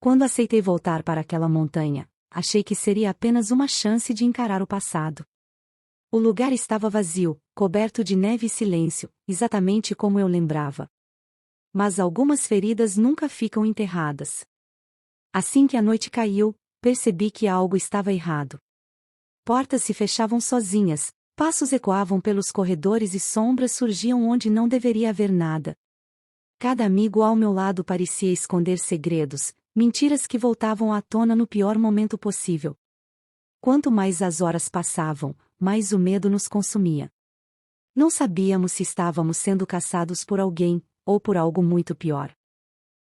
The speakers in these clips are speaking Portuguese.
Quando aceitei voltar para aquela montanha, achei que seria apenas uma chance de encarar o passado. O lugar estava vazio, coberto de neve e silêncio, exatamente como eu lembrava. Mas algumas feridas nunca ficam enterradas. Assim que a noite caiu, percebi que algo estava errado. Portas se fechavam sozinhas, passos ecoavam pelos corredores e sombras surgiam onde não deveria haver nada. Cada amigo ao meu lado parecia esconder segredos, mentiras que voltavam à tona no pior momento possível. Quanto mais as horas passavam, mais o medo nos consumia. Não sabíamos se estávamos sendo caçados por alguém, ou por algo muito pior.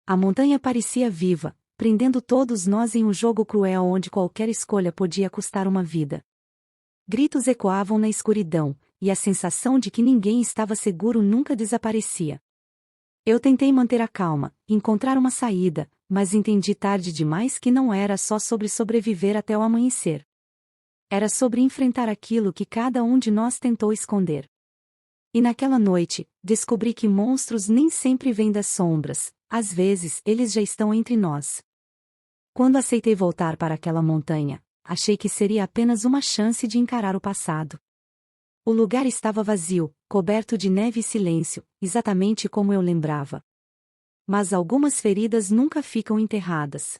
A montanha parecia viva, prendendo todos nós em um jogo cruel onde qualquer escolha podia custar uma vida. Gritos ecoavam na escuridão, e a sensação de que ninguém estava seguro nunca desaparecia. Eu tentei manter a calma, encontrar uma saída, mas entendi tarde demais que não era só sobre sobreviver até o amanhecer. Era sobre enfrentar aquilo que cada um de nós tentou esconder. E naquela noite, descobri que monstros nem sempre vêm das sombras, às vezes eles já estão entre nós. Quando aceitei voltar para aquela montanha, achei que seria apenas uma chance de encarar o passado. O lugar estava vazio, coberto de neve e silêncio, exatamente como eu lembrava. Mas algumas feridas nunca ficam enterradas.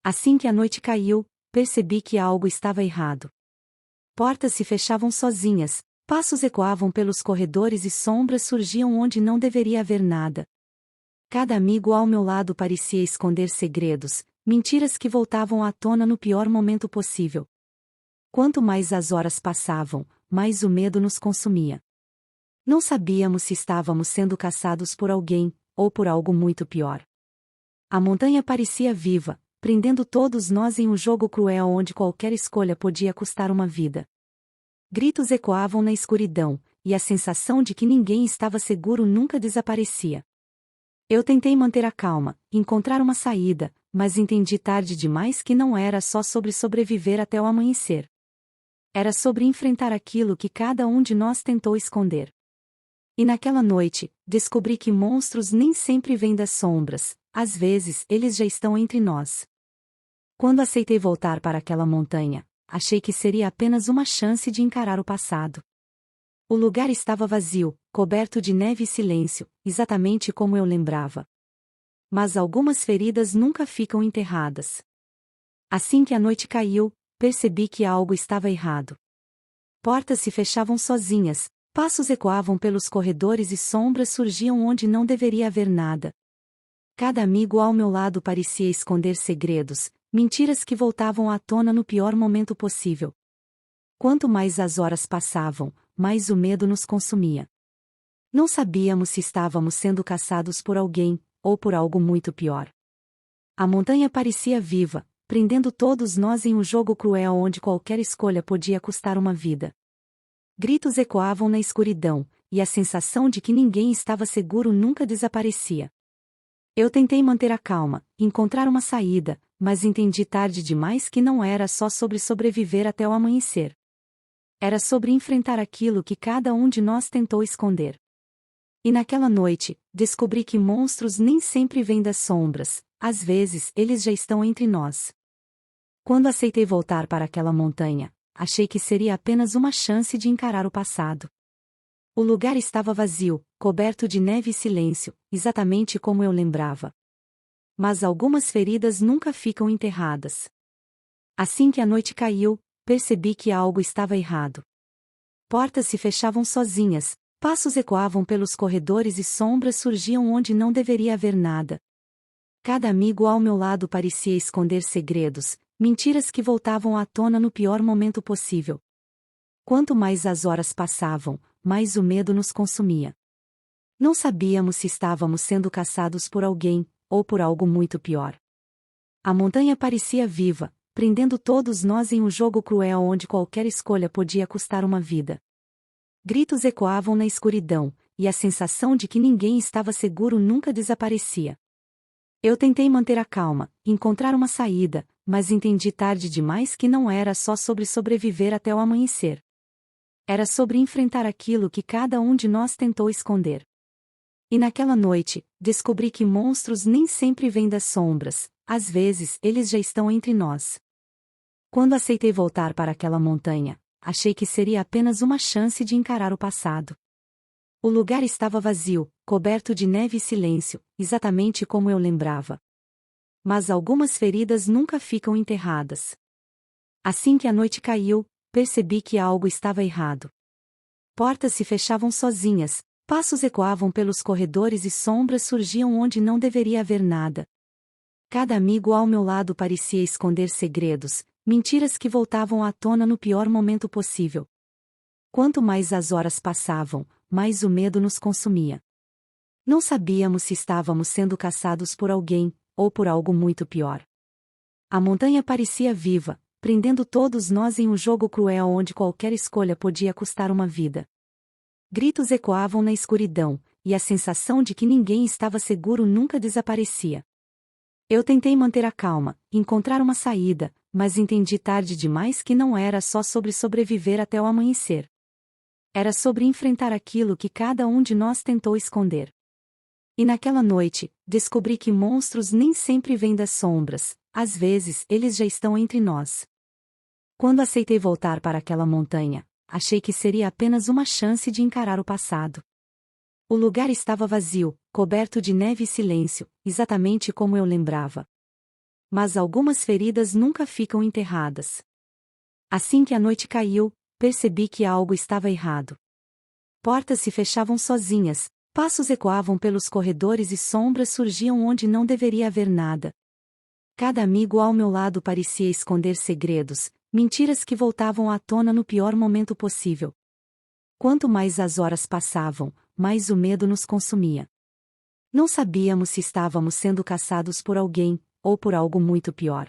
Assim que a noite caiu, percebi que algo estava errado. Portas se fechavam sozinhas, passos ecoavam pelos corredores e sombras surgiam onde não deveria haver nada. Cada amigo ao meu lado parecia esconder segredos, mentiras que voltavam à tona no pior momento possível. Quanto mais as horas passavam, mais o medo nos consumia. Não sabíamos se estávamos sendo caçados por alguém, ou por algo muito pior. A montanha parecia viva, prendendo todos nós em um jogo cruel onde qualquer escolha podia custar uma vida. Gritos ecoavam na escuridão, e a sensação de que ninguém estava seguro nunca desaparecia. Eu tentei manter a calma, encontrar uma saída, mas entendi tarde demais que não era só sobre sobreviver até o amanhecer. Era sobre enfrentar aquilo que cada um de nós tentou esconder. E naquela noite, descobri que monstros nem sempre vêm das sombras, às vezes eles já estão entre nós. Quando aceitei voltar para aquela montanha, achei que seria apenas uma chance de encarar o passado. O lugar estava vazio, coberto de neve e silêncio, exatamente como eu lembrava. Mas algumas feridas nunca ficam enterradas. Assim que a noite caiu, percebi que algo estava errado. Portas se fechavam sozinhas, passos ecoavam pelos corredores e sombras surgiam onde não deveria haver nada. Cada amigo ao meu lado parecia esconder segredos, mentiras que voltavam à tona no pior momento possível. Quanto mais as horas passavam, mais o medo nos consumia. Não sabíamos se estávamos sendo caçados por alguém, ou por algo muito pior. A montanha parecia viva, prendendo todos nós em um jogo cruel onde qualquer escolha podia custar uma vida. Gritos ecoavam na escuridão, e a sensação de que ninguém estava seguro nunca desaparecia. Eu tentei manter a calma, encontrar uma saída, mas entendi tarde demais que não era só sobre sobreviver até o amanhecer. Era sobre enfrentar aquilo que cada um de nós tentou esconder. E naquela noite, descobri que monstros nem sempre vêm das sombras, às vezes eles já estão entre nós. Quando aceitei voltar para aquela montanha, achei que seria apenas uma chance de encarar o passado. O lugar estava vazio, coberto de neve e silêncio, exatamente como eu lembrava. Mas algumas feridas nunca ficam enterradas. Assim que a noite caiu, percebi que algo estava errado. Portas se fechavam sozinhas, passos ecoavam pelos corredores e sombras surgiam onde não deveria haver nada. Cada amigo ao meu lado parecia esconder segredos, mentiras que voltavam à tona no pior momento possível. Quanto mais as horas passavam, mais o medo nos consumia. Não sabíamos se estávamos sendo caçados por alguém, ou por algo muito pior. A montanha parecia viva, prendendo todos nós em um jogo cruel onde qualquer escolha podia custar uma vida. Gritos ecoavam na escuridão, e a sensação de que ninguém estava seguro nunca desaparecia. Eu tentei manter a calma, encontrar uma saída, mas entendi tarde demais que não era só sobre sobreviver até o amanhecer. Era sobre enfrentar aquilo que cada um de nós tentou esconder. E naquela noite, descobri que monstros nem sempre vêm das sombras, às vezes eles já estão entre nós. Quando aceitei voltar para aquela montanha, achei que seria apenas uma chance de encarar o passado. O lugar estava vazio, coberto de neve e silêncio, exatamente como eu lembrava. Mas algumas feridas nunca ficam enterradas. Assim que a noite caiu, percebi que algo estava errado. Portas se fechavam sozinhas, passos ecoavam pelos corredores e sombras surgiam onde não deveria haver nada. Cada amigo ao meu lado parecia esconder segredos, mentiras que voltavam à tona no pior momento possível. Quanto mais as horas passavam, mais o medo nos consumia. Não sabíamos se estávamos sendo caçados por alguém, ou por algo muito pior. A montanha parecia viva, prendendo todos nós em um jogo cruel onde qualquer escolha podia custar uma vida. Gritos ecoavam na escuridão, e a sensação de que ninguém estava seguro nunca desaparecia. Eu tentei manter a calma, encontrar uma saída, mas entendi tarde demais que não era só sobre sobreviver até o amanhecer. Era sobre enfrentar aquilo que cada um de nós tentou esconder. E naquela noite, descobri que monstros nem sempre vêm das sombras, às vezes eles já estão entre nós. Quando aceitei voltar para aquela montanha, achei que seria apenas uma chance de encarar o passado. O lugar estava vazio, coberto de neve e silêncio, exatamente como eu lembrava. Mas algumas feridas nunca ficam enterradas. Assim que a noite caiu, percebi que algo estava errado. Portas se fechavam sozinhas, passos ecoavam pelos corredores e sombras surgiam onde não deveria haver nada. Cada amigo ao meu lado parecia esconder segredos, mentiras que voltavam à tona no pior momento possível. Quanto mais as horas passavam, mais o medo nos consumia. Não sabíamos se estávamos sendo caçados por alguém, ou por algo muito pior.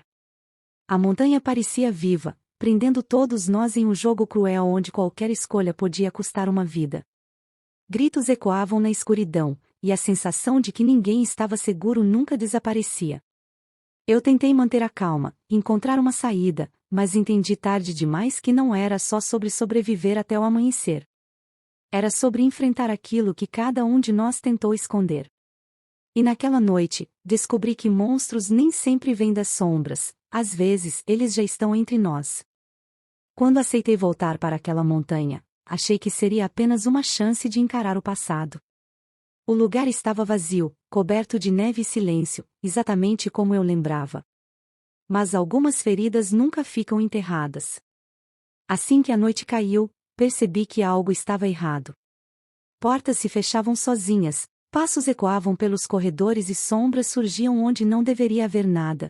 A montanha parecia viva, prendendo todos nós em um jogo cruel onde qualquer escolha podia custar uma vida. Gritos ecoavam na escuridão, e a sensação de que ninguém estava seguro nunca desaparecia. Eu tentei manter a calma, encontrar uma saída, mas entendi tarde demais que não era só sobre sobreviver até o amanhecer. Era sobre enfrentar aquilo que cada um de nós tentou esconder. E naquela noite, descobri que monstros nem sempre vêm das sombras, às vezes eles já estão entre nós. Quando aceitei voltar para aquela montanha, achei que seria apenas uma chance de encarar o passado. O lugar estava vazio, coberto de neve e silêncio, exatamente como eu lembrava. Mas algumas feridas nunca ficam enterradas. Assim que a noite caiu, percebi que algo estava errado. Portas se fechavam sozinhas, passos ecoavam pelos corredores e sombras surgiam onde não deveria haver nada.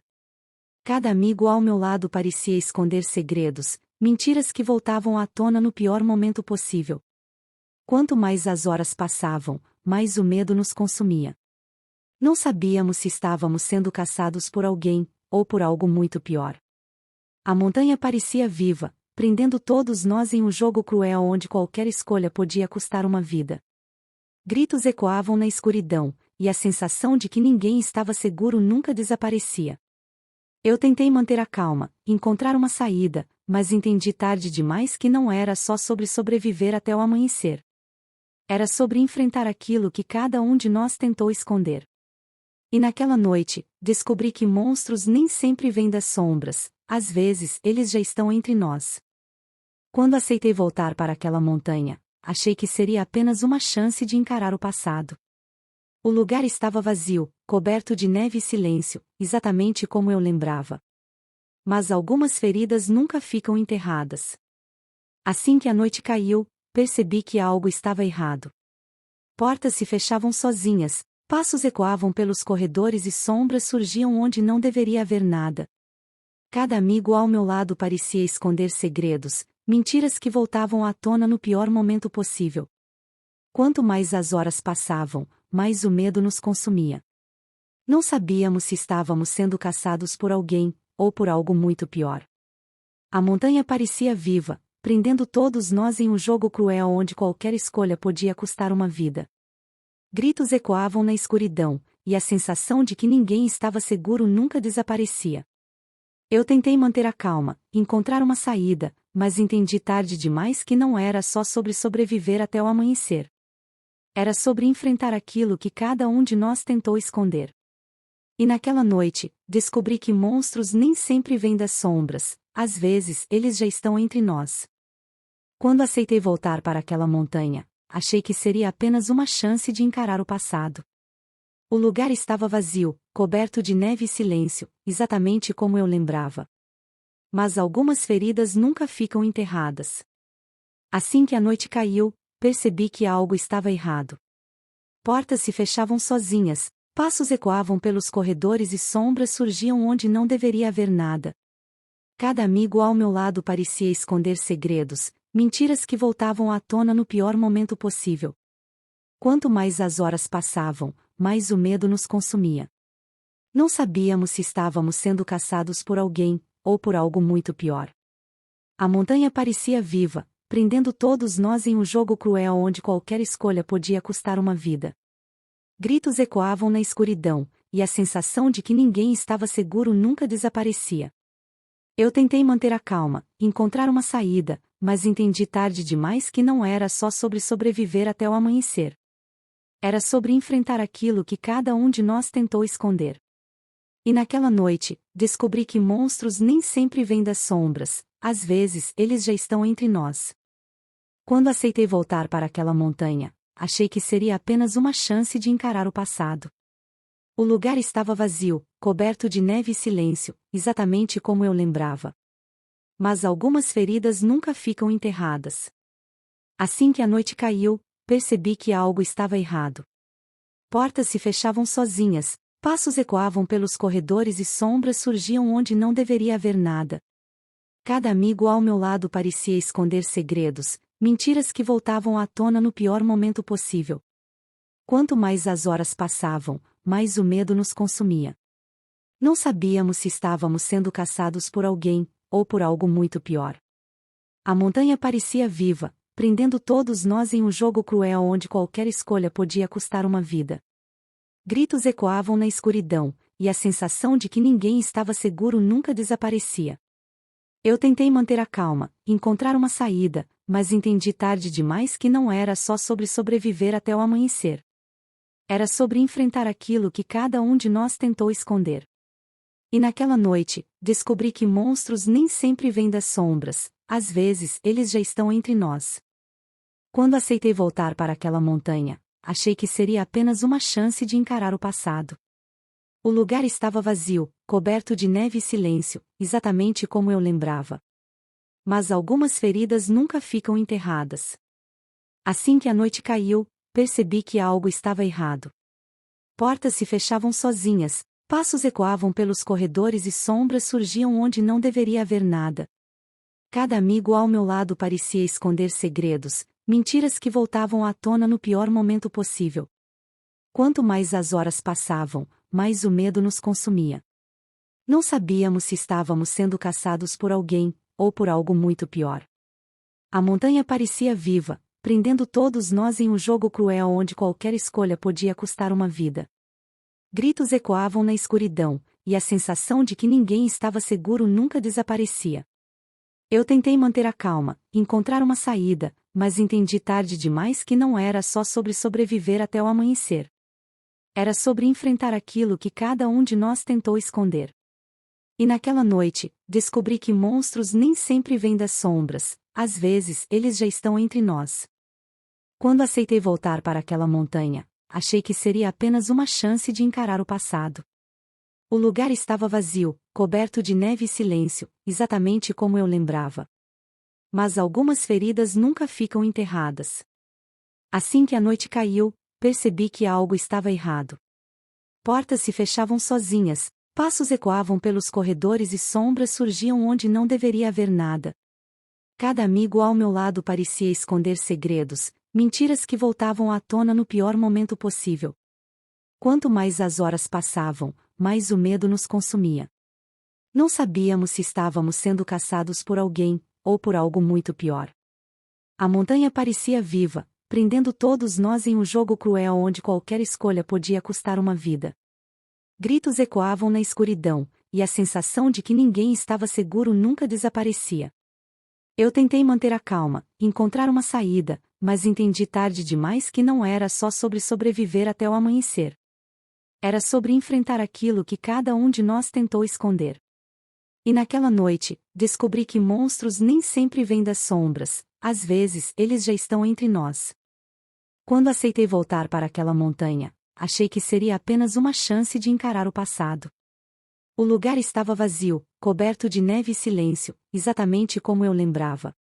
Cada amigo ao meu lado parecia esconder segredos, mentiras que voltavam à tona no pior momento possível. Quanto mais as horas passavam, mais o medo nos consumia. Não sabíamos se estávamos sendo caçados por alguém, ou por algo muito pior. A montanha parecia viva, prendendo todos nós em um jogo cruel onde qualquer escolha podia custar uma vida. Gritos ecoavam na escuridão, e a sensação de que ninguém estava seguro nunca desaparecia. Eu tentei manter a calma, encontrar uma saída, mas entendi tarde demais que não era só sobre sobreviver até o amanhecer. Era sobre enfrentar aquilo que cada um de nós tentou esconder. E naquela noite, descobri que monstros nem sempre vêm das sombras, às vezes eles já estão entre nós. Quando aceitei voltar para aquela montanha, achei que seria apenas uma chance de encarar o passado. O lugar estava vazio, coberto de neve e silêncio, exatamente como eu lembrava. Mas algumas feridas nunca ficam enterradas. Assim que a noite caiu, percebi que algo estava errado. Portas se fechavam sozinhas, passos ecoavam pelos corredores e sombras surgiam onde não deveria haver nada. Cada amigo ao meu lado parecia esconder segredos, mentiras que voltavam à tona no pior momento possível. Quanto mais as horas passavam, mais o medo nos consumia. Não sabíamos se estávamos sendo caçados por alguém, ou por algo muito pior. A montanha parecia viva, prendendo todos nós em um jogo cruel onde qualquer escolha podia custar uma vida. Gritos ecoavam na escuridão, e a sensação de que ninguém estava seguro nunca desaparecia. Eu tentei manter a calma, encontrar uma saída, mas entendi tarde demais que não era só sobre sobreviver até o amanhecer. Era sobre enfrentar aquilo que cada um de nós tentou esconder. E naquela noite, descobri que monstros nem sempre vêm das sombras, às vezes eles já estão entre nós. Quando aceitei voltar para aquela montanha, achei que seria apenas uma chance de encarar o passado. O lugar estava vazio, coberto de neve e silêncio, exatamente como eu lembrava. Mas algumas feridas nunca ficam enterradas. Assim que a noite caiu, percebi que algo estava errado. Portas se fechavam sozinhas, passos ecoavam pelos corredores e sombras surgiam onde não deveria haver nada. Cada amigo ao meu lado parecia esconder segredos, mentiras que voltavam à tona no pior momento possível. Quanto mais as horas passavam, mais o medo nos consumia. Não sabíamos se estávamos sendo caçados por alguém, ou por algo muito pior. A montanha parecia viva, prendendo todos nós em um jogo cruel onde qualquer escolha podia custar uma vida. Gritos ecoavam na escuridão, e a sensação de que ninguém estava seguro nunca desaparecia. Eu tentei manter a calma, encontrar uma saída, mas entendi tarde demais que não era só sobre sobreviver até o amanhecer. Era sobre enfrentar aquilo que cada um de nós tentou esconder. E naquela noite, descobri que monstros nem sempre vêm das sombras, às vezes eles já estão entre nós. Quando aceitei voltar para aquela montanha, achei que seria apenas uma chance de encarar o passado. O lugar estava vazio, coberto de neve e silêncio, exatamente como eu lembrava. Mas algumas feridas nunca ficam enterradas. Assim que a noite caiu, percebi que algo estava errado. Portas se fechavam sozinhas, passos ecoavam pelos corredores e sombras surgiam onde não deveria haver nada. Cada amigo ao meu lado parecia esconder segredos, mentiras que voltavam à tona no pior momento possível. Quanto mais as horas passavam, mais o medo nos consumia. Não sabíamos se estávamos sendo caçados por alguém, ou por algo muito pior. A montanha parecia viva, prendendo todos nós em um jogo cruel onde qualquer escolha podia custar uma vida. Gritos ecoavam na escuridão, e a sensação de que ninguém estava seguro nunca desaparecia. Eu tentei manter a calma, encontrar uma saída, mas entendi tarde demais que não era só sobre sobreviver até o amanhecer. Era sobre enfrentar aquilo que cada um de nós tentou esconder. E naquela noite, descobri que monstros nem sempre vêm das sombras, às vezes eles já estão entre nós. Quando aceitei voltar para aquela montanha, achei que seria apenas uma chance de encarar o passado. O lugar estava vazio, coberto de neve e silêncio, exatamente como eu lembrava. Mas algumas feridas nunca ficam enterradas. Assim que a noite caiu, percebi que algo estava errado. Portas se fechavam sozinhas, passos ecoavam pelos corredores e sombras surgiam onde não deveria haver nada. Cada amigo ao meu lado parecia esconder segredos, mentiras que voltavam à tona no pior momento possível. Quanto mais as horas passavam, mais o medo nos consumia. Não sabíamos se estávamos sendo caçados por alguém, ou por algo muito pior. A montanha parecia viva, prendendo todos nós em um jogo cruel onde qualquer escolha podia custar uma vida. Gritos ecoavam na escuridão, e a sensação de que ninguém estava seguro nunca desaparecia. Eu tentei manter a calma, encontrar uma saída, mas entendi tarde demais que não era só sobre sobreviver até o amanhecer. Era sobre enfrentar aquilo que cada um de nós tentou esconder. E naquela noite, descobri que monstros nem sempre vêm das sombras, às vezes eles já estão entre nós. Quando aceitei voltar para aquela montanha, achei que seria apenas uma chance de encarar o passado. O lugar estava vazio, coberto de neve e silêncio, exatamente como eu lembrava. Mas algumas feridas nunca ficam enterradas. Assim que a noite caiu, percebi que algo estava errado. Portas se fechavam sozinhas, passos ecoavam pelos corredores e sombras surgiam onde não deveria haver nada. Cada amigo ao meu lado parecia esconder segredos, mentiras que voltavam à tona no pior momento possível. Quanto mais as horas passavam, mais o medo nos consumia. Não sabíamos se estávamos sendo caçados por alguém, ou por algo muito pior. A montanha parecia viva, prendendo todos nós em um jogo cruel onde qualquer escolha podia custar uma vida. Gritos ecoavam na escuridão, e a sensação de que ninguém estava seguro nunca desaparecia. Eu tentei manter a calma, encontrar uma saída, mas entendi tarde demais que não era só sobre sobreviver até o amanhecer. Era sobre enfrentar aquilo que cada um de nós tentou esconder. E naquela noite, descobri que monstros nem sempre vêm das sombras, às vezes eles já estão entre nós. Quando aceitei voltar para aquela montanha, achei que seria apenas uma chance de encarar o passado. O lugar estava vazio, coberto de neve e silêncio, exatamente como eu lembrava.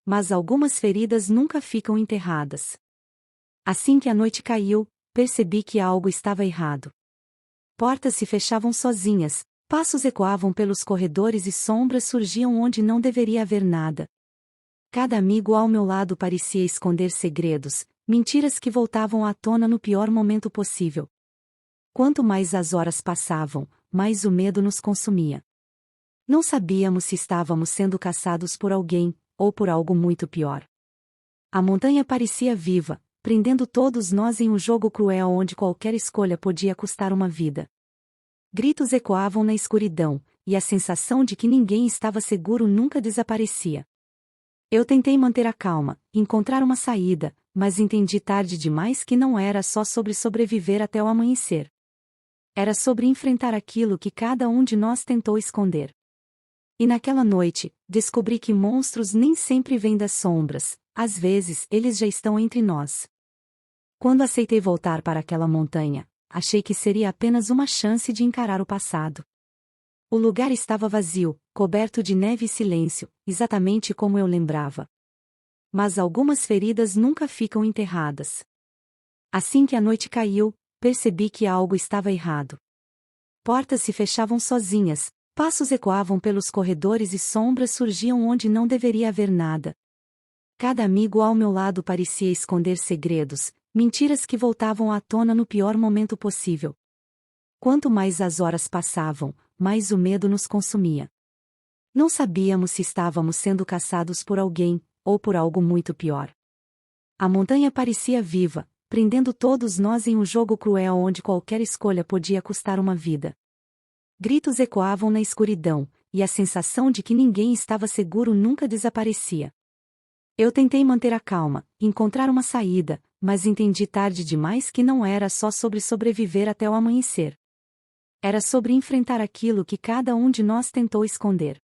Mas algumas feridas nunca ficam enterradas. Assim que a noite caiu, percebi que algo estava errado. Portas se fechavam sozinhas, passos ecoavam pelos corredores e sombras surgiam onde não deveria haver nada. Cada amigo ao meu lado parecia esconder segredos, mentiras que voltavam à tona no pior momento possível. Quanto mais as horas passavam, mais o medo nos consumia. Não sabíamos se estávamos sendo caçados por alguém, ou por algo muito pior. A montanha parecia viva, prendendo todos nós em um jogo cruel onde qualquer escolha podia custar uma vida. Gritos ecoavam na escuridão, e a sensação de que ninguém estava seguro nunca desaparecia. Eu tentei manter a calma, encontrar uma saída, mas entendi tarde demais que não era só sobre sobreviver até o amanhecer. Era sobre enfrentar aquilo que cada um de nós tentou esconder. E naquela noite, descobri que monstros nem sempre vêm das sombras, às vezes eles já estão entre nós. Quando aceitei voltar para aquela montanha, achei que seria apenas uma chance de encarar o passado. O lugar estava vazio, coberto de neve e silêncio, exatamente como eu lembrava. Mas algumas feridas nunca ficam enterradas. Assim que a noite caiu, percebi que algo estava errado. Portas se fechavam sozinhas, passos ecoavam pelos corredores e sombras surgiam onde não deveria haver nada. Cada amigo ao meu lado parecia esconder segredos, mentiras que voltavam à tona no pior momento possível. Quanto mais as horas passavam, mais o medo nos consumia. Não sabíamos se estávamos sendo caçados por alguém, ou por algo muito pior. A montanha parecia viva, prendendo todos nós em um jogo cruel onde qualquer escolha podia custar uma vida. Gritos ecoavam na escuridão, e a sensação de que ninguém estava seguro nunca desaparecia. Eu tentei manter a calma, encontrar uma saída, mas entendi tarde demais que não era só sobre sobreviver até o amanhecer. Era sobre enfrentar aquilo que cada um de nós tentou esconder.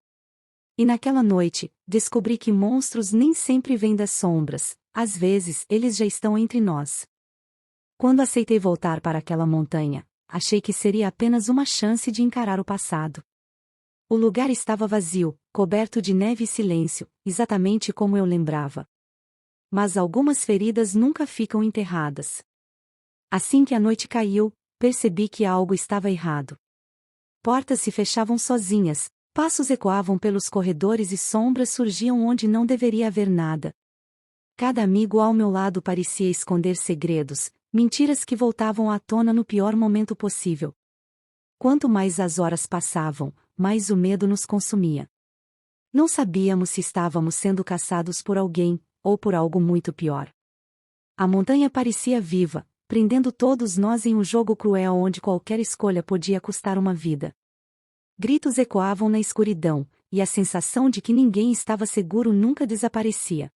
E naquela noite, descobri que monstros nem sempre vêm das sombras, às vezes eles já estão entre nós. Quando aceitei voltar para aquela montanha, achei que seria apenas uma chance de encarar o passado. O lugar estava vazio, coberto de neve e silêncio, exatamente como eu lembrava. Mas algumas feridas nunca ficam enterradas. Assim que a noite caiu, percebi que algo estava errado. Portas se fechavam sozinhas, passos ecoavam pelos corredores e sombras surgiam onde não deveria haver nada. Cada amigo ao meu lado parecia esconder segredos, mentiras que voltavam à tona no pior momento possível. Quanto mais as horas passavam, mais o medo nos consumia. Não sabíamos se estávamos sendo caçados por alguém, ou por algo muito pior. A montanha parecia viva, prendendo todos nós em um jogo cruel onde qualquer escolha podia custar uma vida. Gritos ecoavam na escuridão, e a sensação de que ninguém estava seguro nunca desaparecia.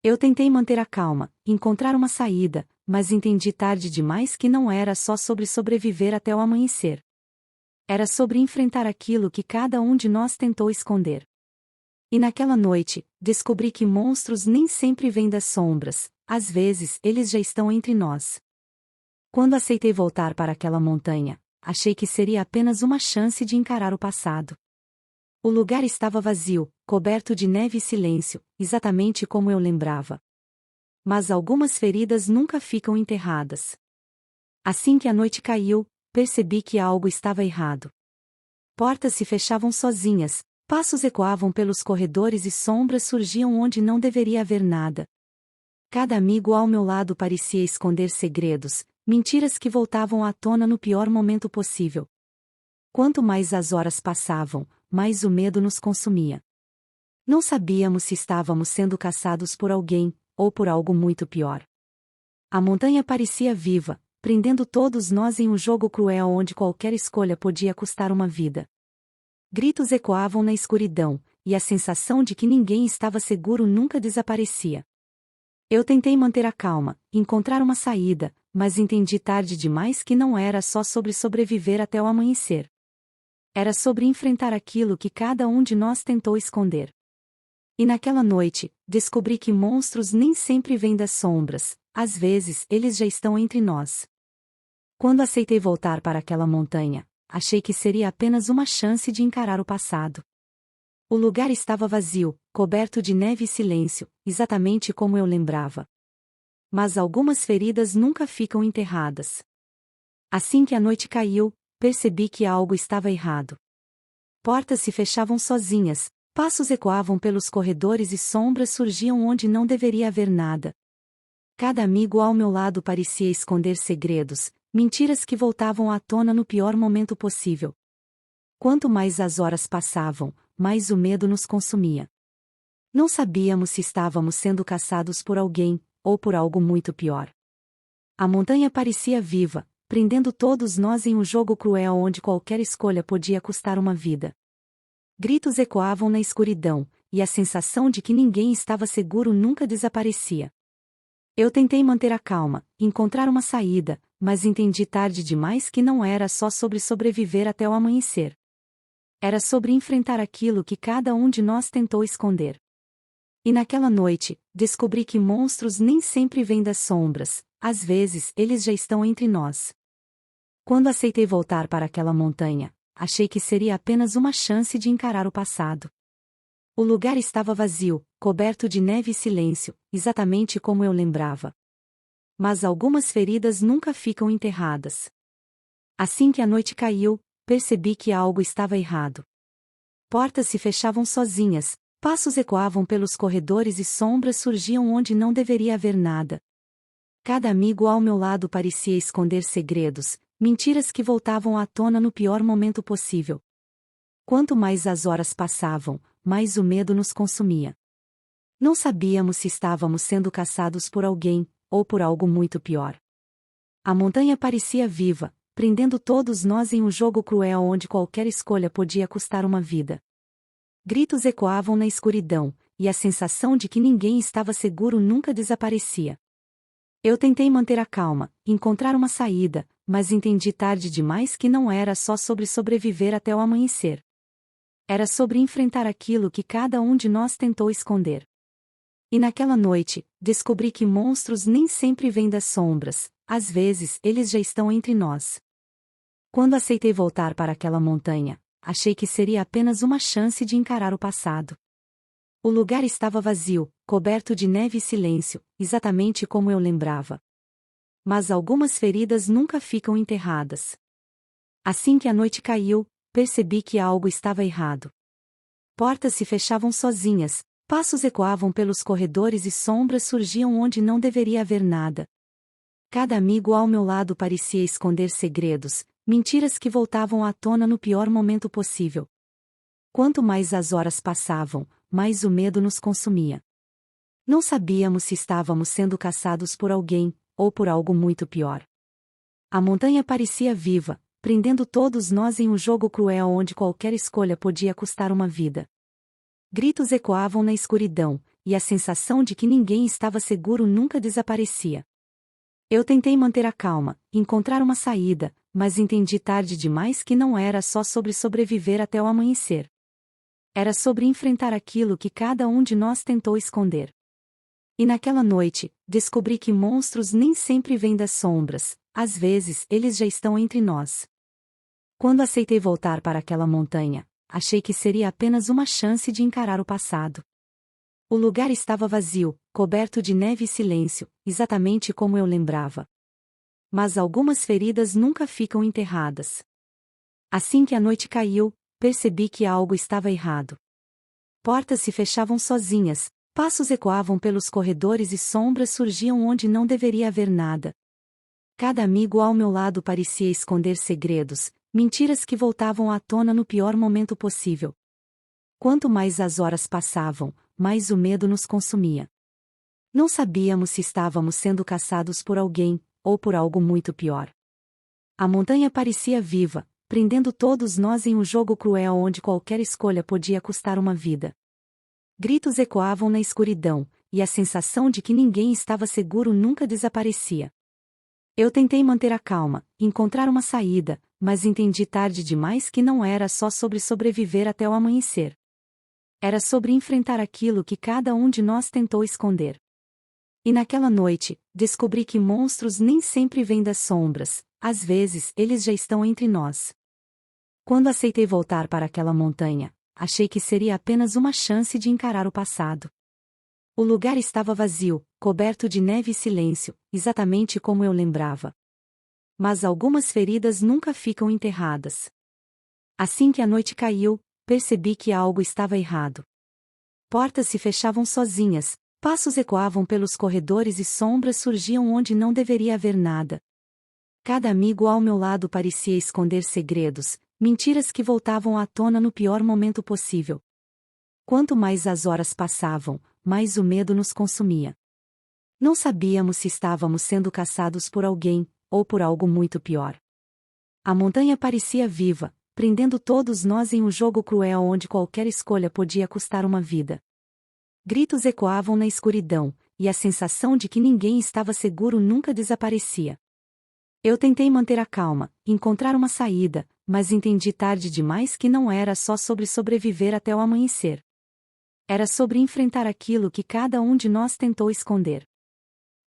Eu tentei manter a calma, encontrar uma saída, mas entendi tarde demais que não era só sobre sobreviver até o amanhecer. Era sobre enfrentar aquilo que cada um de nós tentou esconder. E naquela noite, descobri que monstros nem sempre vêm das sombras, às vezes eles já estão entre nós. Quando aceitei voltar para aquela montanha, achei que seria apenas uma chance de encarar o passado. O lugar estava vazio, coberto de neve e silêncio, exatamente como eu lembrava. Mas algumas feridas nunca ficam enterradas. Assim que a noite caiu, percebi que algo estava errado. Portas se fechavam sozinhas, passos ecoavam pelos corredores e sombras surgiam onde não deveria haver nada. Cada amigo ao meu lado parecia esconder segredos, mentiras que voltavam à tona no pior momento possível. Quanto mais as horas passavam, mais o medo nos consumia. Não sabíamos se estávamos sendo caçados por alguém, ou por algo muito pior. A montanha parecia viva, prendendo todos nós em um jogo cruel onde qualquer escolha podia custar uma vida. Gritos ecoavam na escuridão, e a sensação de que ninguém estava seguro nunca desaparecia. Eu tentei manter a calma, encontrar uma saída, mas entendi tarde demais que não era só sobre sobreviver até o amanhecer. Era sobre enfrentar aquilo que cada um de nós tentou esconder. E naquela noite, descobri que monstros nem sempre vêm das sombras, às vezes eles já estão entre nós. Quando aceitei voltar para aquela montanha, achei que seria apenas uma chance de encarar o passado. O lugar estava vazio, coberto de neve e silêncio, exatamente como eu lembrava. Mas algumas feridas nunca ficam enterradas. Assim que a noite caiu, percebi que algo estava errado. Portas se fechavam sozinhas, passos ecoavam pelos corredores e sombras surgiam onde não deveria haver nada. Cada amigo ao meu lado parecia esconder segredos, mentiras que voltavam à tona no pior momento possível. Quanto mais as horas passavam, mais o medo nos consumia. Não sabíamos se estávamos sendo caçados por alguém, ou por algo muito pior. A montanha parecia viva, prendendo todos nós em um jogo cruel onde qualquer escolha podia custar uma vida. Gritos ecoavam na escuridão, e a sensação de que ninguém estava seguro nunca desaparecia. Eu tentei manter a calma, encontrar uma saída, mas entendi tarde demais que não era só sobre sobreviver até o amanhecer. Era sobre enfrentar aquilo que cada um de nós tentou esconder. E naquela noite, descobri que monstros nem sempre vêm das sombras, às vezes eles já estão entre nós. Quando aceitei voltar para aquela montanha, achei que seria apenas uma chance de encarar o passado. O lugar estava vazio, coberto de neve e silêncio, exatamente como eu lembrava. Mas algumas feridas nunca ficam enterradas. Assim que a noite caiu, percebi que algo estava errado. Portas se fechavam sozinhas, passos ecoavam pelos corredores e sombras surgiam onde não deveria haver nada. Cada amigo ao meu lado parecia esconder segredos, mentiras que voltavam à tona no pior momento possível. Quanto mais as horas passavam, mais o medo nos consumia. Não sabíamos se estávamos sendo caçados por alguém, ou por algo muito pior. A montanha parecia viva, prendendo todos nós em um jogo cruel onde qualquer escolha podia custar uma vida. Gritos ecoavam na escuridão, e a sensação de que ninguém estava seguro nunca desaparecia. Eu tentei manter a calma, encontrar uma saída, mas entendi tarde demais que não era só sobre sobreviver até o amanhecer. Era sobre enfrentar aquilo que cada um de nós tentou esconder. E naquela noite, descobri que monstros nem sempre vêm das sombras, às vezes eles já estão entre nós. Quando aceitei voltar para aquela montanha, achei que seria apenas uma chance de encarar o passado. O lugar estava vazio, coberto de neve e silêncio, exatamente como eu lembrava. Mas algumas feridas nunca ficam enterradas. Assim que a noite caiu, percebi que algo estava errado. Portas se fechavam sozinhas, passos ecoavam pelos corredores e sombras surgiam onde não deveria haver nada. Cada amigo ao meu lado parecia esconder segredos, mentiras que voltavam à tona no pior momento possível. Quanto mais as horas passavam, mais o medo nos consumia. Não sabíamos se estávamos sendo caçados por alguém, ou por algo muito pior. A montanha parecia viva, prendendo todos nós em um jogo cruel onde qualquer escolha podia custar uma vida. Gritos ecoavam na escuridão, e a sensação de que ninguém estava seguro nunca desaparecia. Eu tentei manter a calma, encontrar uma saída, mas entendi tarde demais que não era só sobre sobreviver até o amanhecer. Era sobre enfrentar aquilo que cada um de nós tentou esconder. E naquela noite, descobri que monstros nem sempre vêm das sombras, às vezes eles já estão entre nós. Quando aceitei voltar para aquela montanha, achei que seria apenas uma chance de encarar o passado. O lugar estava vazio, coberto de neve e silêncio, exatamente como eu lembrava. Mas algumas feridas nunca ficam enterradas. Assim que a noite caiu, percebi que algo estava errado. Portas se fechavam sozinhas, passos ecoavam pelos corredores e sombras surgiam onde não deveria haver nada. Cada amigo ao meu lado parecia esconder segredos, mentiras que voltavam à tona no pior momento possível. Quanto mais as horas passavam, mais o medo nos consumia. Não sabíamos se estávamos sendo caçados por alguém, ou por algo muito pior. A montanha parecia viva, prendendo todos nós em um jogo cruel onde qualquer escolha podia custar uma vida. Gritos ecoavam na escuridão, e a sensação de que ninguém estava seguro nunca desaparecia. Eu tentei manter a calma, encontrar uma saída, mas entendi tarde demais que não era só sobre sobreviver até o amanhecer. Era sobre enfrentar aquilo que cada um de nós tentou esconder. E naquela noite, descobri que monstros nem sempre vêm das sombras, às vezes eles já estão entre nós. Quando aceitei voltar para aquela montanha, achei que seria apenas uma chance de encarar o passado. O lugar estava vazio, coberto de neve e silêncio, exatamente como eu lembrava. Mas algumas feridas nunca ficam enterradas. Assim que a noite caiu, percebi que algo estava errado. Portas se fechavam sozinhas, passos ecoavam pelos corredores e sombras surgiam onde não deveria haver nada. Cada amigo ao meu lado parecia esconder segredos, mentiras que voltavam à tona no pior momento possível. Quanto mais as horas passavam, mais o medo nos consumia. Não sabíamos se estávamos sendo caçados por alguém, ou por algo muito pior. A montanha parecia viva, prendendo todos nós em um jogo cruel onde qualquer escolha podia custar uma vida. Gritos ecoavam na escuridão, e a sensação de que ninguém estava seguro nunca desaparecia. Eu tentei manter a calma, encontrar uma saída, mas entendi tarde demais que não era só sobre sobreviver até o amanhecer. Era sobre enfrentar aquilo que cada um de nós tentou esconder.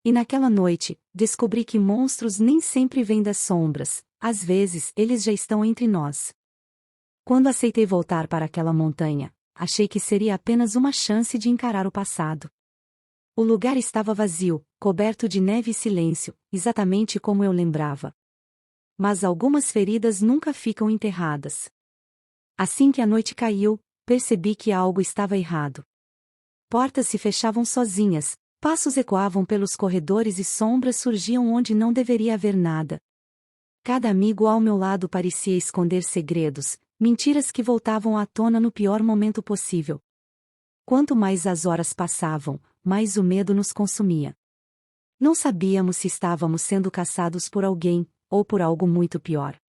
E naquela noite, descobri que monstros nem sempre vêm das sombras, às vezes eles já estão entre nós. Quando aceitei voltar para aquela montanha, achei que seria apenas uma chance de encarar o passado. O lugar estava vazio, coberto de neve e silêncio, exatamente como eu lembrava. Mas algumas feridas nunca ficam enterradas. Assim que a noite caiu, percebi que algo estava errado. Portas se fechavam sozinhas, passos ecoavam pelos corredores e sombras surgiam onde não deveria haver nada. Cada amigo ao meu lado parecia esconder segredos, mentiras que voltavam à tona no pior momento possível. Quanto mais as horas passavam, mais o medo nos consumia. Não sabíamos se estávamos sendo caçados por alguém, ou por algo muito pior.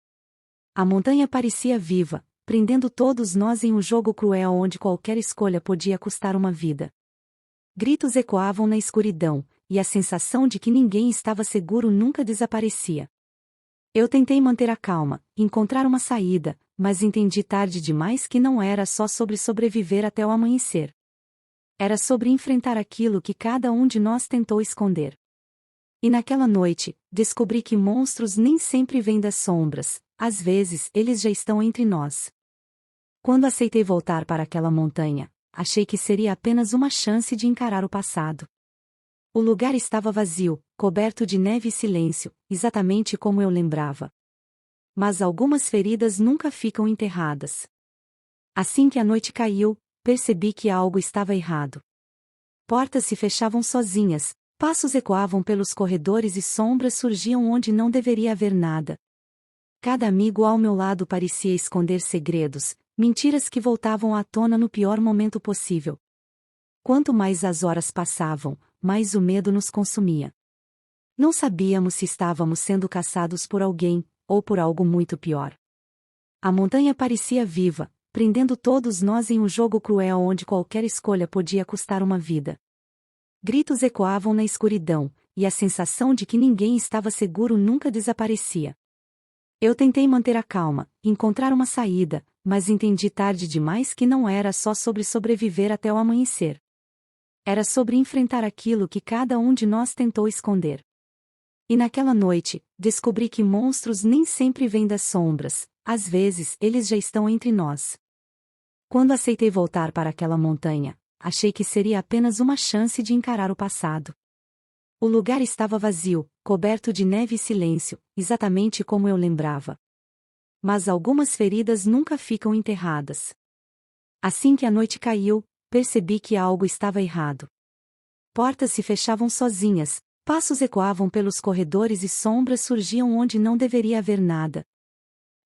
A montanha parecia viva, prendendo todos nós em um jogo cruel onde qualquer escolha podia custar uma vida. Gritos ecoavam na escuridão, e a sensação de que ninguém estava seguro nunca desaparecia. Eu tentei manter a calma, encontrar uma saída, mas entendi tarde demais que não era só sobre sobreviver até o amanhecer. Era sobre enfrentar aquilo que cada um de nós tentou esconder. E naquela noite, descobri que monstros nem sempre vêm das sombras, às vezes eles já estão entre nós. Quando aceitei voltar para aquela montanha, achei que seria apenas uma chance de encarar o passado. O lugar estava vazio, coberto de neve e silêncio, exatamente como eu lembrava. Mas algumas feridas nunca ficam enterradas. Assim que a noite caiu, percebi que algo estava errado. Portas se fechavam sozinhas, passos ecoavam pelos corredores e sombras surgiam onde não deveria haver nada. Cada amigo ao meu lado parecia esconder segredos, mentiras que voltavam à tona no pior momento possível. Quanto mais as horas passavam, mais o medo nos consumia. Não sabíamos se estávamos sendo caçados por alguém, ou por algo muito pior. A montanha parecia viva, prendendo todos nós em um jogo cruel onde qualquer escolha podia custar uma vida. Gritos ecoavam na escuridão, e a sensação de que ninguém estava seguro nunca desaparecia. Eu tentei manter a calma, encontrar uma saída, mas entendi tarde demais que não era só sobre sobreviver até o amanhecer. Era sobre enfrentar aquilo que cada um de nós tentou esconder. E naquela noite, descobri que monstros nem sempre vêm das sombras, às vezes eles já estão entre nós. Quando aceitei voltar para aquela montanha, achei que seria apenas uma chance de encarar o passado. O lugar estava vazio, coberto de neve e silêncio, exatamente como eu lembrava. Mas algumas feridas nunca ficam enterradas. Assim que a noite caiu, percebi que algo estava errado. Portas se fechavam sozinhas, passos ecoavam pelos corredores e sombras surgiam onde não deveria haver nada.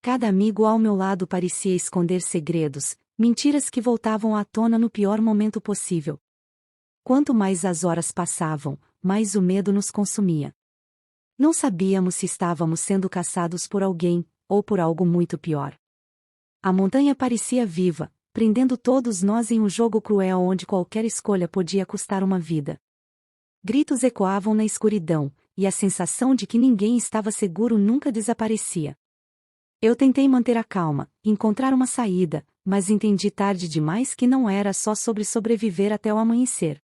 Cada amigo ao meu lado parecia esconder segredos, mentiras que voltavam à tona no pior momento possível. Quanto mais as horas passavam, mais o medo nos consumia. Não sabíamos se estávamos sendo caçados por alguém, ou por algo muito pior. A montanha parecia viva, prendendo todos nós em um jogo cruel onde qualquer escolha podia custar uma vida. Gritos ecoavam na escuridão, e a sensação de que ninguém estava seguro nunca desaparecia. Eu tentei manter a calma, encontrar uma saída, mas entendi tarde demais que não era só sobre sobreviver até o amanhecer.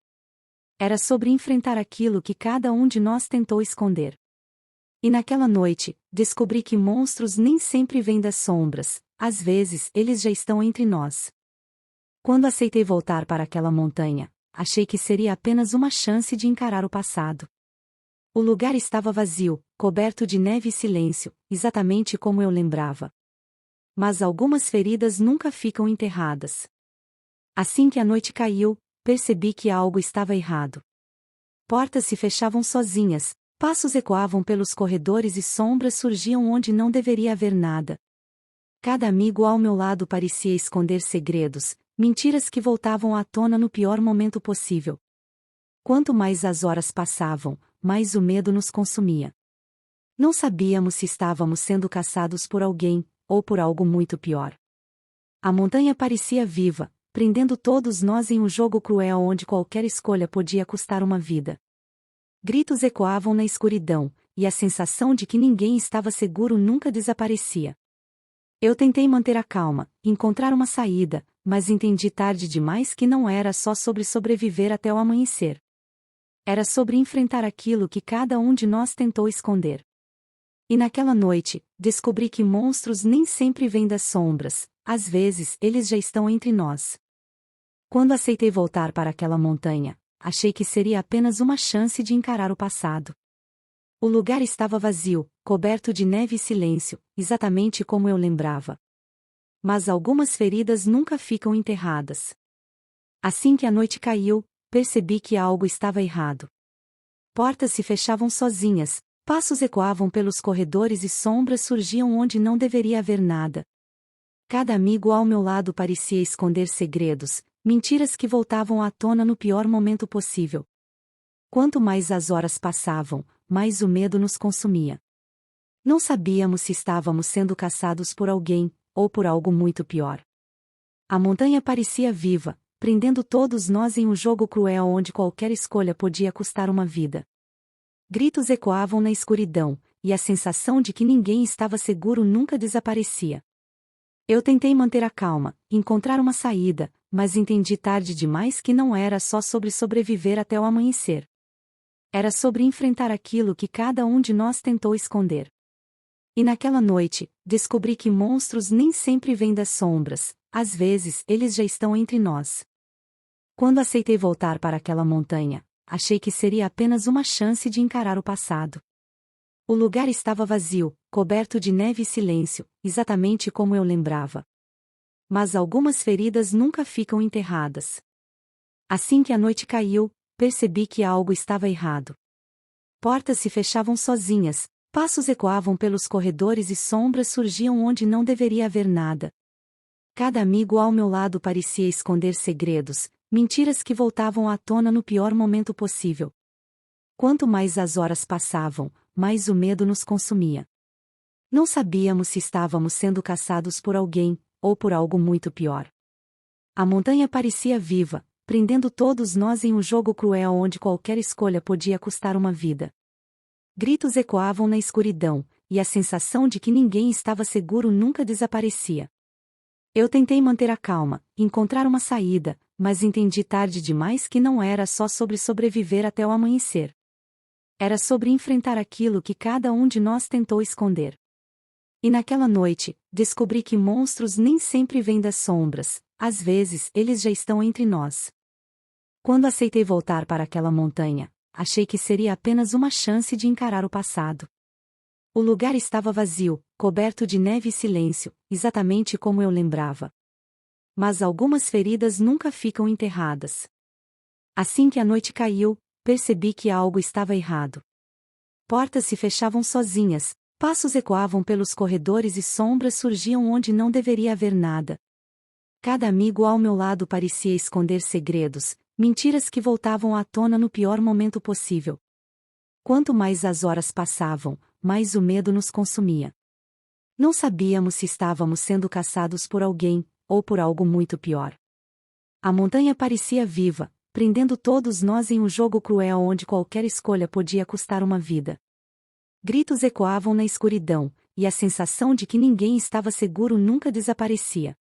Era sobre enfrentar aquilo que cada um de nós tentou esconder. E naquela noite, descobri que monstros nem sempre vêm das sombras, às vezes eles já estão entre nós. Quando aceitei voltar para aquela montanha, achei que seria apenas uma chance de encarar o passado. O lugar estava vazio, coberto de neve e silêncio, exatamente como eu lembrava. Mas algumas feridas nunca ficam enterradas. Assim que a noite caiu, percebi que algo estava errado. Portas se fechavam sozinhas, passos ecoavam pelos corredores e sombras surgiam onde não deveria haver nada. Cada amigo ao meu lado parecia esconder segredos, mentiras que voltavam à tona no pior momento possível. Quanto mais as horas passavam, mais o medo nos consumia. Não sabíamos se estávamos sendo caçados por alguém, ou por algo muito pior. A montanha parecia viva, prendendo todos nós em um jogo cruel onde qualquer escolha podia custar uma vida. Gritos ecoavam na escuridão, e a sensação de que ninguém estava seguro nunca desaparecia. Eu tentei manter a calma, encontrar uma saída, mas entendi tarde demais que não era só sobre sobreviver até o amanhecer. Era sobre enfrentar aquilo que cada um de nós tentou esconder. E naquela noite, descobri que monstros nem sempre vêm das sombras, às vezes eles já estão entre nós. Quando aceitei voltar para aquela montanha, achei que seria apenas uma chance de encarar o passado. O lugar estava vazio, coberto de neve e silêncio, exatamente como eu lembrava. Mas algumas feridas nunca ficam enterradas. Assim que a noite caiu, percebi que algo estava errado. Portas se fechavam sozinhas, passos ecoavam pelos corredores e sombras surgiam onde não deveria haver nada. Cada amigo ao meu lado parecia esconder segredos, mentiras que voltavam à tona no pior momento possível. Quanto mais as horas passavam, mais o medo nos consumia. Não sabíamos se estávamos sendo caçados por alguém, ou por algo muito pior. A montanha parecia viva, prendendo todos nós em um jogo cruel onde qualquer escolha podia custar uma vida. Gritos ecoavam na escuridão, e a sensação de que ninguém estava seguro nunca desaparecia. Eu tentei manter a calma, encontrar uma saída, mas entendi tarde demais que não era só sobre sobreviver até o amanhecer. Era sobre enfrentar aquilo que cada um de nós tentou esconder. E naquela noite, descobri que monstros nem sempre vêm das sombras, às vezes eles já estão entre nós. Quando aceitei voltar para aquela montanha, achei que seria apenas uma chance de encarar o passado. O lugar estava vazio, coberto de neve e silêncio, exatamente como eu lembrava. Mas algumas feridas nunca ficam enterradas. Assim que a noite caiu, percebi que algo estava errado. Portas se fechavam sozinhas, passos ecoavam pelos corredores e sombras surgiam onde não deveria haver nada. Cada amigo ao meu lado parecia esconder segredos, mentiras que voltavam à tona no pior momento possível. Quanto mais as horas passavam, mais o medo nos consumia. Não sabíamos se estávamos sendo caçados por alguém, ou por algo muito pior. A montanha parecia viva, prendendo todos nós em um jogo cruel onde qualquer escolha podia custar uma vida. Gritos ecoavam na escuridão, e a sensação de que ninguém estava seguro nunca desaparecia. Eu tentei manter a calma, encontrar uma saída, mas entendi tarde demais que não era só sobre sobreviver até o amanhecer. Era sobre enfrentar aquilo que cada um de nós tentou esconder. E naquela noite, descobri que monstros nem sempre vêm das sombras, às vezes eles já estão entre nós. Quando aceitei voltar para aquela montanha, achei que seria apenas uma chance de encarar o passado. O lugar estava vazio, coberto de neve e silêncio, exatamente como eu lembrava. Mas algumas feridas nunca ficam enterradas. Assim que a noite caiu, percebi que algo estava errado. Portas se fechavam sozinhas, passos ecoavam pelos corredores e sombras surgiam onde não deveria haver nada. Cada amigo ao meu lado parecia esconder segredos, mentiras que voltavam à tona no pior momento possível. Quanto mais as horas passavam, mais o medo nos consumia. Não sabíamos se estávamos sendo caçados por alguém, ou por algo muito pior. A montanha parecia viva, prendendo todos nós em um jogo cruel onde qualquer escolha podia custar uma vida. Gritos ecoavam na escuridão, e a sensação de que ninguém estava seguro nunca desaparecia.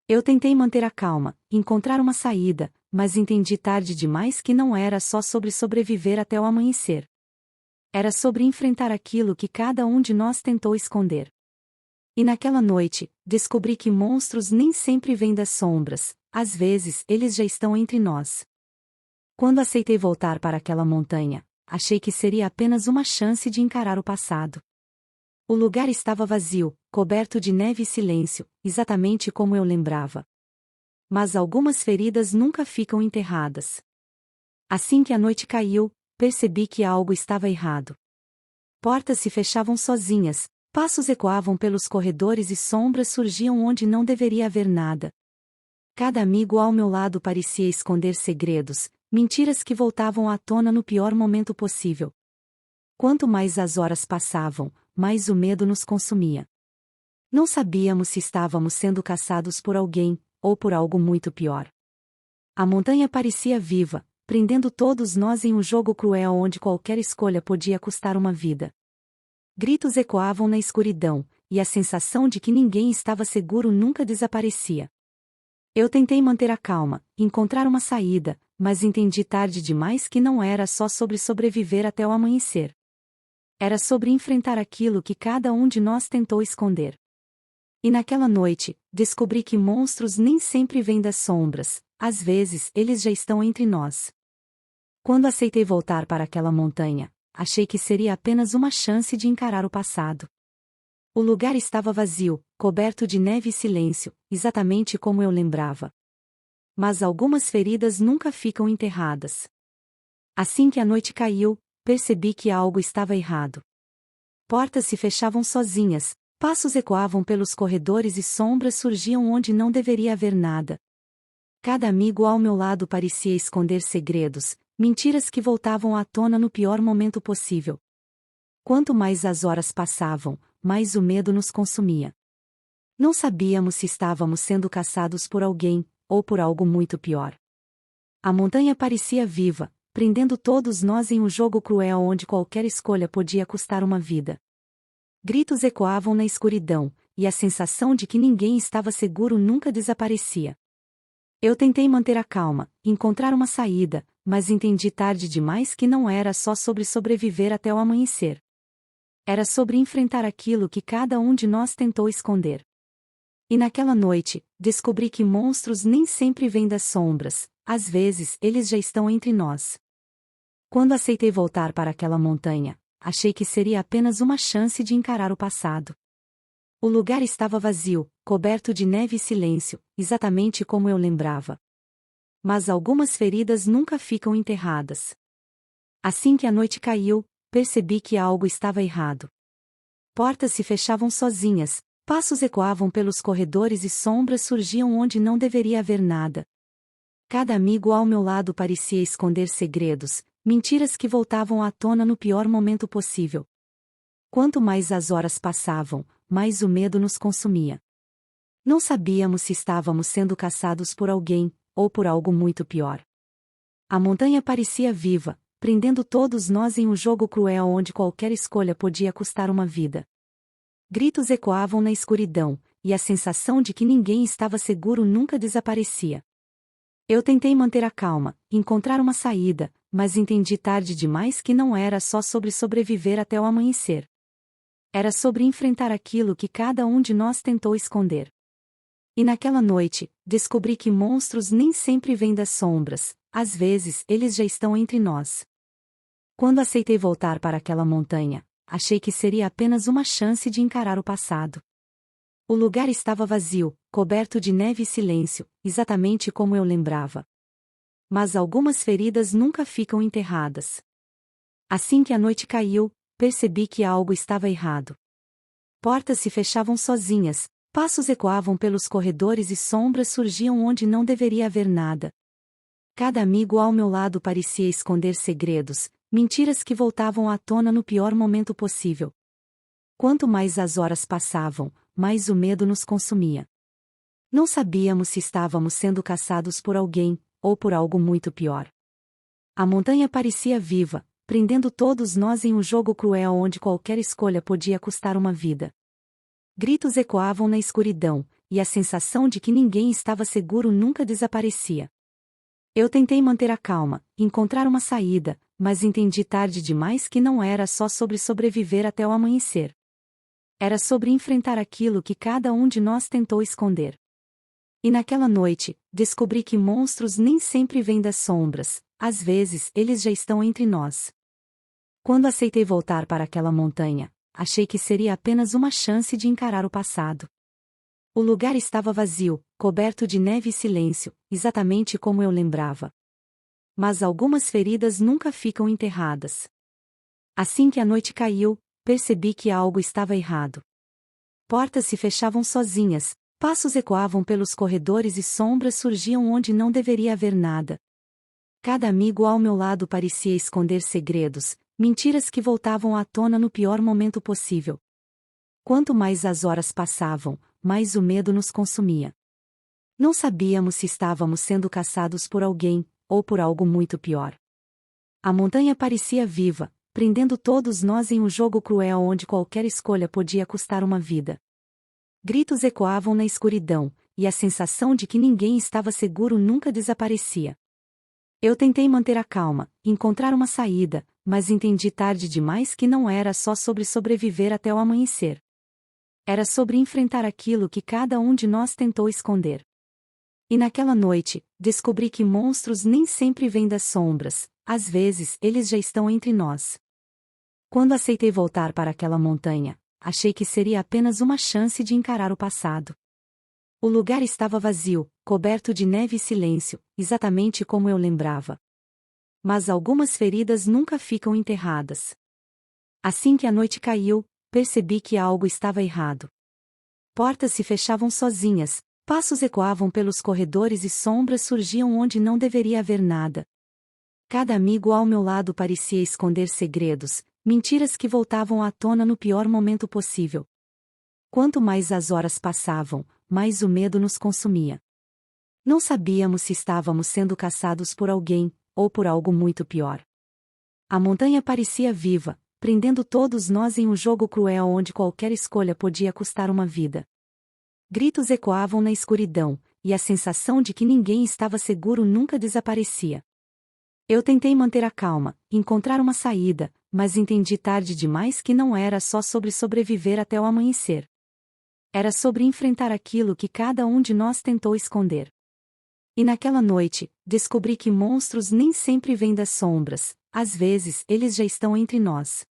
Eu tentei manter a calma, encontrar uma saída, mas entendi tarde demais que não era só sobre sobreviver até o amanhecer. Era sobre enfrentar aquilo que cada um de nós tentou esconder. E naquela noite, descobri que monstros nem sempre vêm das sombras, às vezes eles já estão entre nós. Quando aceitei voltar para aquela montanha, achei que seria apenas uma chance de encarar o passado. O lugar estava vazio, coberto de neve e silêncio, exatamente como eu lembrava. Mas algumas feridas nunca ficam enterradas. Assim que a noite caiu, percebi que algo estava errado. Portas se fechavam sozinhas, passos ecoavam pelos corredores e sombras surgiam onde não deveria haver nada. Cada amigo ao meu lado parecia esconder segredos, mentiras que voltavam à tona no pior momento possível. Quanto mais as horas passavam, mais o medo nos consumia. Não sabíamos se estávamos sendo caçados por alguém, ou por algo muito pior. A montanha parecia viva, prendendo todos nós em um jogo cruel onde qualquer escolha podia custar uma vida. Gritos ecoavam na escuridão, e a sensação de que ninguém estava seguro nunca desaparecia. Eu tentei manter a calma, encontrar uma saída, mas entendi tarde demais que não era só sobre sobreviver até o amanhecer. Era sobre enfrentar aquilo que cada um de nós tentou esconder. E naquela noite, descobri que monstros nem sempre vêm das sombras, às vezes eles já estão entre nós. Quando aceitei voltar para aquela montanha, achei que seria apenas uma chance de encarar o passado. O lugar estava vazio, coberto de neve e silêncio, exatamente como eu lembrava. Mas algumas feridas nunca ficam enterradas. Assim que a noite caiu, percebi que algo estava errado. Portas se fechavam sozinhas, passos ecoavam pelos corredores e sombras surgiam onde não deveria haver nada. Cada amigo ao meu lado parecia esconder segredos, mentiras que voltavam à tona no pior momento possível. Quanto mais as horas passavam, mais o medo nos consumia. Não sabíamos se estávamos sendo caçados por alguém, ou por algo muito pior. A montanha parecia viva, prendendo todos nós em um jogo cruel onde qualquer escolha podia custar uma vida. Gritos ecoavam na escuridão, e a sensação de que ninguém estava seguro nunca desaparecia. Eu tentei manter a calma, encontrar uma saída, mas entendi tarde demais que não era só sobre sobreviver até o amanhecer. Era sobre enfrentar aquilo que cada um de nós tentou esconder. E naquela noite, descobri que monstros nem sempre vêm das sombras, às vezes eles já estão entre nós. Quando aceitei voltar para aquela montanha, achei que seria apenas uma chance de encarar o passado. O lugar estava vazio, coberto de neve e silêncio, exatamente como eu lembrava. Mas algumas feridas nunca ficam enterradas. Assim que a noite caiu, percebi que algo estava errado. Portas se fechavam sozinhas, passos ecoavam pelos corredores e sombras surgiam onde não deveria haver nada. Cada amigo ao meu lado parecia esconder segredos, mentiras que voltavam à tona no pior momento possível. Quanto mais as horas passavam, mais o medo nos consumia. Não sabíamos se estávamos sendo caçados por alguém, ou por algo muito pior. A montanha parecia viva, prendendo todos nós em um jogo cruel onde qualquer escolha podia custar uma vida. Gritos ecoavam na escuridão, e a sensação de que ninguém estava seguro nunca desaparecia. Eu tentei manter a calma, encontrar uma saída, mas entendi tarde demais que não era só sobre sobreviver até o amanhecer. Era sobre enfrentar aquilo que cada um de nós tentou esconder. E naquela noite, descobri que monstros nem sempre vêm das sombras, às vezes eles já estão entre nós. Quando aceitei voltar para aquela montanha, achei que seria apenas uma chance de encarar o passado. O lugar estava vazio, coberto de neve e silêncio, exatamente como eu lembrava. Mas algumas feridas nunca ficam enterradas. Assim que a noite caiu, percebi que algo estava errado. Portas se fechavam sozinhas, passos ecoavam pelos corredores e sombras surgiam onde não deveria haver nada. Cada amigo ao meu lado parecia esconder segredos, mentiras que voltavam à tona no pior momento possível. Quanto mais as horas passavam, mais o medo nos consumia. Não sabíamos se estávamos sendo caçados por alguém, ou por algo muito pior. A montanha parecia viva, prendendo todos nós em um jogo cruel onde qualquer escolha podia custar uma vida. Gritos ecoavam na escuridão, e a sensação de que ninguém estava seguro nunca desaparecia. Eu tentei manter a calma, encontrar uma saída, mas entendi tarde demais que não era só sobre sobreviver até o amanhecer. Era sobre enfrentar aquilo que cada um de nós tentou esconder. E naquela noite, descobri que monstros nem sempre vêm das sombras, às vezes eles já estão entre nós. Quando aceitei voltar para aquela montanha, achei que seria apenas uma chance de encarar o passado. O lugar estava vazio, coberto de neve e silêncio, exatamente como eu lembrava. Mas algumas feridas nunca ficam enterradas. Assim que a noite caiu, percebi que algo estava errado. Portas se fechavam sozinhas, passos ecoavam pelos corredores e sombras surgiam onde não deveria haver nada. Cada amigo ao meu lado parecia esconder segredos, mentiras que voltavam à tona no pior momento possível. Quanto mais as horas passavam, mais o medo nos consumia. Não sabíamos se estávamos sendo caçados por alguém, ou por algo muito pior. A montanha parecia viva, prendendo todos nós em um jogo cruel onde qualquer escolha podia custar uma vida. Gritos ecoavam na escuridão, e a sensação de que ninguém estava seguro nunca desaparecia. Eu tentei manter a calma, encontrar uma saída, mas entendi tarde demais que não era só sobre sobreviver até o amanhecer. Era sobre enfrentar aquilo que cada um de nós tentou esconder. E naquela noite, descobri que monstros nem sempre vêm das sombras, às vezes eles já estão entre nós. Quando aceitei voltar para aquela montanha, achei que seria apenas uma chance de encarar o passado. O lugar estava vazio, coberto de neve e silêncio, exatamente como eu lembrava. Mas algumas feridas nunca ficam enterradas. Assim que a noite caiu, percebi que algo estava errado. Portas se fechavam sozinhas, passos ecoavam pelos corredores e sombras surgiam onde não deveria haver nada. Cada amigo ao meu lado parecia esconder segredos, mentiras que voltavam à tona no pior momento possível. Quanto mais as horas passavam, mais o medo nos consumia. Não sabíamos se estávamos sendo caçados por alguém, ou por algo muito pior. A montanha parecia viva, prendendo todos nós em um jogo cruel onde qualquer escolha podia custar uma vida. Gritos ecoavam na escuridão, e a sensação de que ninguém estava seguro nunca desaparecia. Eu tentei manter a calma, encontrar uma saída, mas entendi tarde demais que não era só sobre sobreviver até o amanhecer. Era sobre enfrentar aquilo que cada um de nós tentou esconder. E naquela noite, descobri que monstros nem sempre vêm das sombras, às vezes eles já estão entre nós.